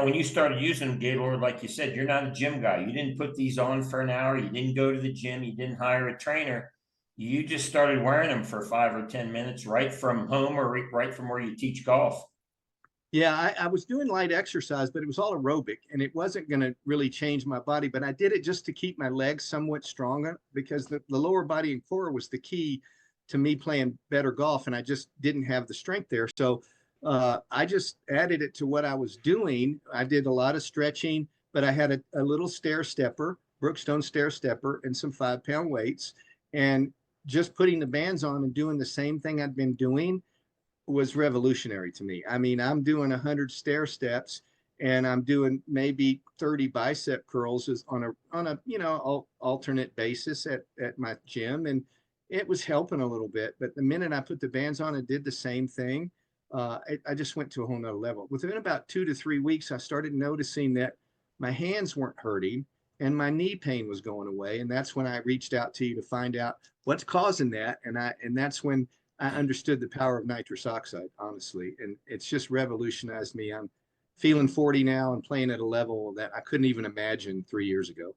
Now, when you started using them, Gaylord, like you said, you're not a gym guy. You didn't put these on for an hour. You didn't go to the gym. You didn't hire a trainer. You just started wearing them for 5 or 10 minutes right from home or right from where you teach golf. Yeah, I was doing light exercise, but it was all aerobic and it wasn't going to really change my body. But I did it just to keep my legs somewhat stronger because the lower body and core was the key to me playing better golf. And I just didn't have the strength there. So I just added it to what I was doing. I did a lot of stretching, but I had a little stair stepper, Brookstone stair stepper, and some 5-pound weights. And just putting the bands on and doing the same thing I'd been doing was revolutionary to me. I mean, I'm doing 100 stair steps and I'm doing maybe 30 bicep curls on a alternate basis at my gym, and it was helping a little bit. But the minute I put the bands on and did the same thing, I just went to a whole nother level. Within about 2 to 3 weeks, I started noticing that my hands weren't hurting and my knee pain was going away. And that's when I reached out to you to find out what's causing that. And that's when I understood the power of nitrous oxide, honestly. And it's just revolutionized me. I'm feeling 40 now and playing at a level that I couldn't even imagine 3 years ago.